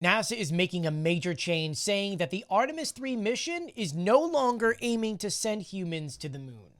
NASA is making a major change, saying that the Artemis III mission is no longer aiming to send humans to the moon.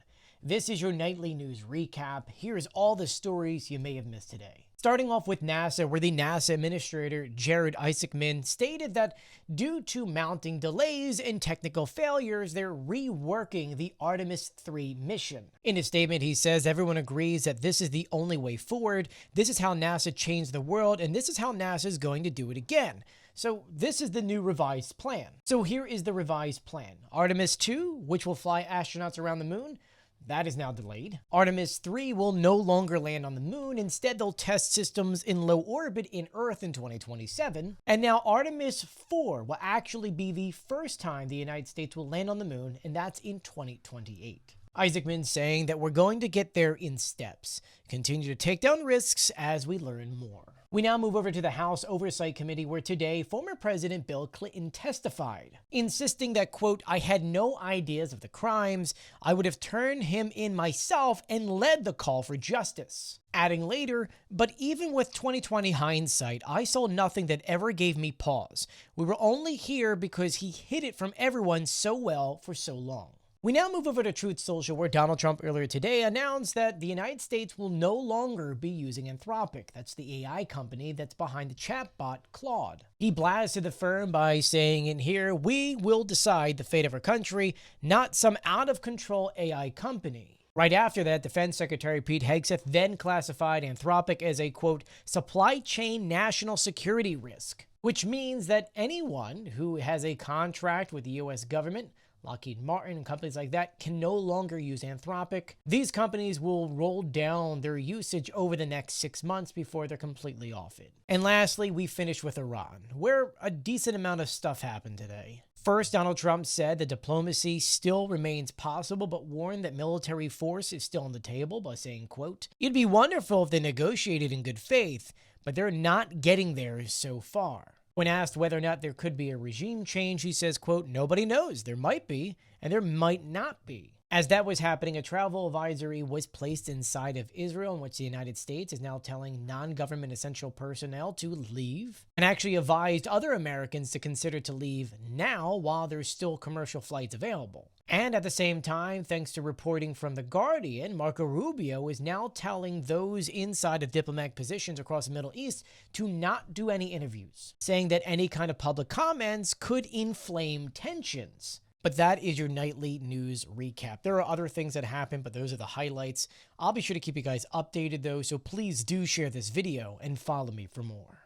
This is your nightly news recap. Here's all the stories you may have missed today. Starting off with NASA, where the NASA Administrator Jared Isaacman stated that due to mounting delays and technical failures, they're reworking the Artemis III mission. In his statement, he says everyone agrees that this is the only way forward. This is how NASA changed the world, and this is how NASA is going to do it again. So this is the new revised plan. So here is the revised plan. Artemis II, which will fly astronauts around the moon, that is now delayed. Artemis 3 will no longer land on the moon. Instead, they'll test systems in low orbit in Earth in 2027. And now Artemis 4 will actually be the first time the United States will land on the moon, and that's in 2028. Isaacman saying that we're going to get there in steps. Continue to take down risks as we learn more. We now move over to the House Oversight Committee, where today former President Bill Clinton testified, insisting that, quote, "I had no ideas of the crimes. I would have turned him in myself and led the call for justice." Adding later, "But even with 2020 hindsight, I saw nothing that ever gave me pause. We were only here because he hid it from everyone so well for so long." We now move over to Truth Social, where Donald Trump earlier today announced that the United States will no longer be using Anthropic. That's the AI company that's behind the chatbot Claude. He blasted the firm by saying in here, "We will decide the fate of our country, not some out-of-control AI company." Right after that, Defense Secretary Pete Hegseth then classified Anthropic as a, quote, "supply chain national security risk," which means that anyone who has a contract with the U.S. government, Lockheed Martin and companies like that, can no longer use Anthropic. These companies will roll down their usage over the next 6 months before they're completely off it. And lastly, we finish with Iran, where a decent amount of stuff happened today. First, Donald Trump said that diplomacy still remains possible, but warned that military force is still on the table by saying, quote, "It'd be wonderful if they negotiated in good faith, but they're not getting there so far." When asked whether or not there could be a regime change, he says, quote, "Nobody knows. There might be, and there might not be." As that was happening, a travel advisory was placed inside of Israel, in which the United States is now telling non-government essential personnel to leave, and actually advised other Americans to consider to leave now while there's still commercial flights available. And at the same time, thanks to reporting from The Guardian, Marco Rubio is now telling those inside of diplomatic positions across the Middle East to not do any interviews, saying that any kind of public comments could inflame tensions. But that is your nightly news recap. There are other things that happen, but those are the highlights. I'll be sure to keep you guys updated though, so please do share this video and follow me for more.